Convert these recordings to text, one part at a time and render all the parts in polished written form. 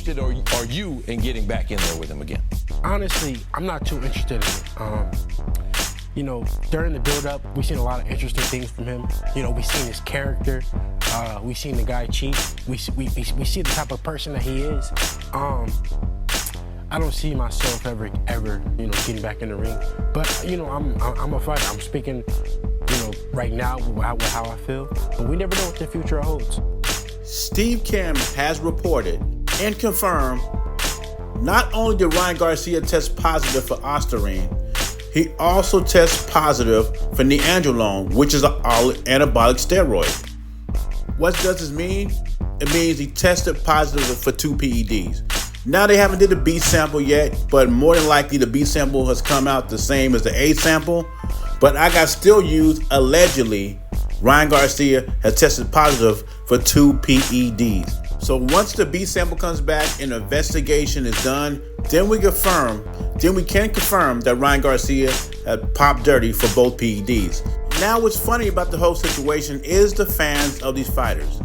interested are you in getting back in there with him again? Honestly, I'm not too interested in it. You know, during the build-up, we've seen a lot of interesting things from him. You know, we've seen his character. We've seen the guy cheat. We see the type of person that he is. I don't see myself ever, you know, getting back in the ring. But you know, I'm a fighter. I'm speaking, you know, right now with how I feel. But we never know what the future holds. Steve Kim has reported and confirmed not only did Ryan Garcia test positive for Ostarine, he also tests positive for Neandrolone, which is an anabolic steroid. What does this mean? It means he tested positive for 2 PEDs. Now they haven't did the B sample yet, but more than likely the B sample has come out the same as the A sample. But I got still used, allegedly, Ryan Garcia has tested positive for 2 PEDs. So once the B sample comes back and the investigation is done, then we can confirm that Ryan Garcia had popped dirty for both PEDs. Now what's funny about the whole situation is the fans of these fighters.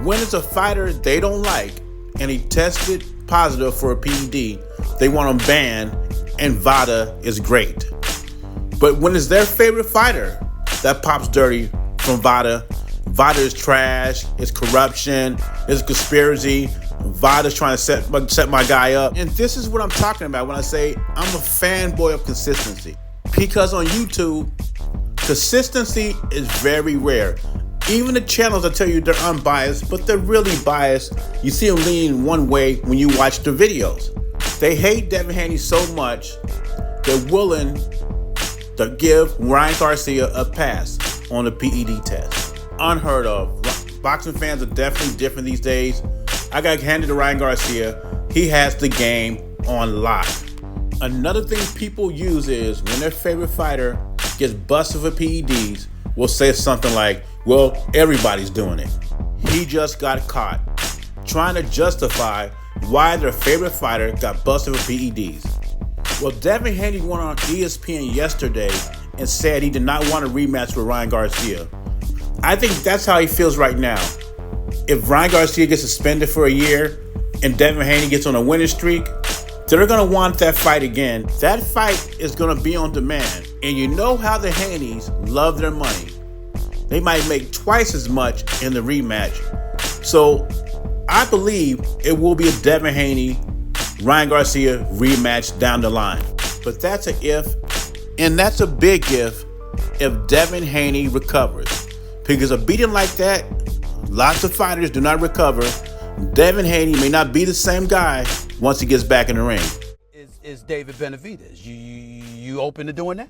When it's a fighter they don't like and he tested positive for a PED, they want him banned, and VADA is great. But when it's their favorite fighter that pops dirty from VADA is trash, it's corruption, it's conspiracy, VADA's trying to set my guy up. And this is what I'm talking about when I say I'm a fanboy of consistency. Because on YouTube, consistency is very rare. Even the channels that tell you they're unbiased, but they're really biased, you see them lean one way when you watch the videos. They hate Devin Haney so much, they're willing to give Ryan Garcia a pass on the PED test. Unheard of. Boxing fans are definitely different these days. I got handed to Ryan Garcia. He has the game on lock. Another thing people use is when their favorite fighter gets busted for PEDs, will say something like, well, everybody's doing it. He just got caught trying to justify why their favorite fighter got busted for PEDs. Well, Devin Haney went on ESPN yesterday and said he did not want a rematch with Ryan Garcia. I think that's how he feels right now. If Ryan Garcia gets suspended for a year and Devin Haney gets on a winning streak, they're going to want that fight again. That fight is going to be on demand. And you know how the Haneys love their money. They might make twice as much in the rematch. So I believe it will be a Devin Haney, Ryan Garcia rematch down the line. But that's an if, and that's a big if Devin Haney recovers. Because a beating like that, lots of fighters do not recover. Devin Haney may not be the same guy once he gets back in the ring. Is David Benavidez? You open to doing that?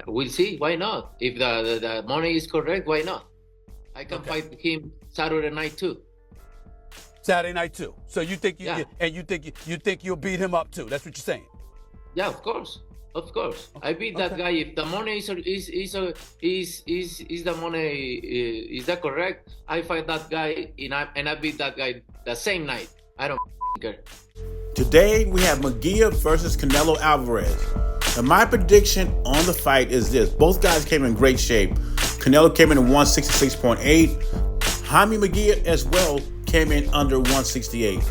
We'll see. Why not? If the money is correct, why not? I can fight him Saturday night too. Saturday night too. So you think you think you'll beat him up too? That's what you're saying? Yeah, of course. Of course, I beat that guy. If the money is the money is that correct? I fight that guy and I beat that guy the same night. I don't care. Today we have Munguia versus Canelo Alvarez. And my prediction on the fight is this: both guys came in great shape. Canelo came in at 166.8. Haney Munguia as well came in under 168.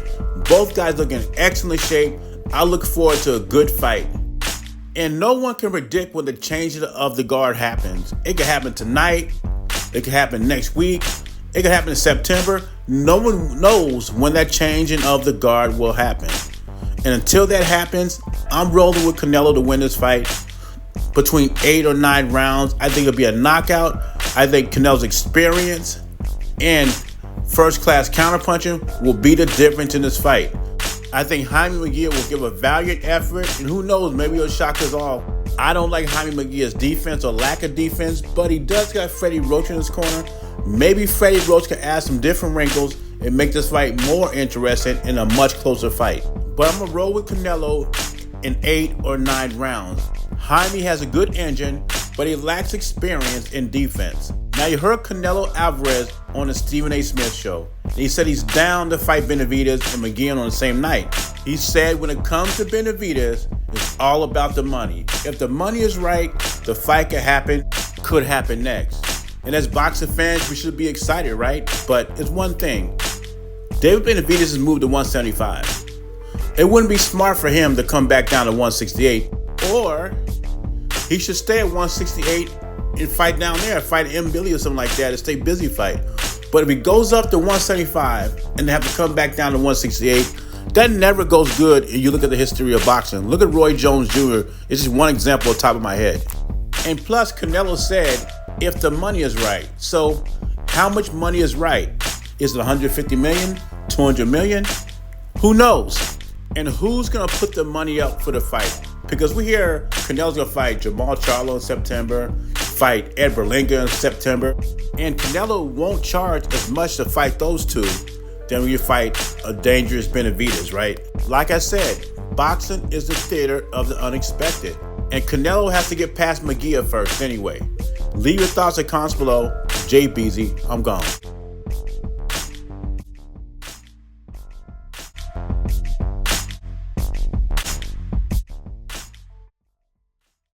Both guys look in excellent shape. I look forward to a good fight. And no one can predict when the changing of the guard happens. It could happen tonight. It could happen next week. It could happen in September. No one knows when that changing of the guard will happen. And until that happens, I'm rolling with Canelo to win this fight between 8 or 9 rounds. I think it'll be a knockout. I think Canelo's experience and first-class counterpunching will be the difference in this fight. I think Haney Munguia will give a valiant effort, and who knows, maybe he'll shock us all. I don't like Haney Munguia's defense or lack of defense, but he does got Freddie Roach in his corner. Maybe Freddie Roach can add some different wrinkles and make this fight more interesting in a much closer fight. But I'm going to roll with Canelo in 8 or 9 rounds. Haney has a good engine, but he lacks experience in defense. Now, you heard Canelo Alvarez on the Stephen A. Smith show. He said he's down to fight Benavidez and McGinn on the same night. He said when it comes to Benavidez, it's all about the money. If the money is right, the fight could happen next. And as boxing fans, we should be excited, right? But it's one thing. David Benavidez has moved to 175. It wouldn't be smart for him to come back down to 168, or he should stay at 168 and fight down there, fight M. Billy or something like that, and stay busy fight. But if he goes up to 175 and have to come back down to 168, that never goes good. And you look at the history of boxing. Look at Roy Jones Jr. It's just one example on top of my head. And plus, Canelo said, if the money is right. So how much money is right? Is it 150 million, 200 million? Who knows? And who's going to put the money up for the fight? Because we hear Canelo's going to fight Jamal Charlo in September, fight Ed Berlanga in September, and Canelo won't charge as much to fight those two than when you fight a dangerous Benavidez, right? Like I said, boxing is the theater of the unexpected, and Canelo has to get past Munguia first anyway. Leave your thoughts in comments below. Jay Beezy, I'm gone.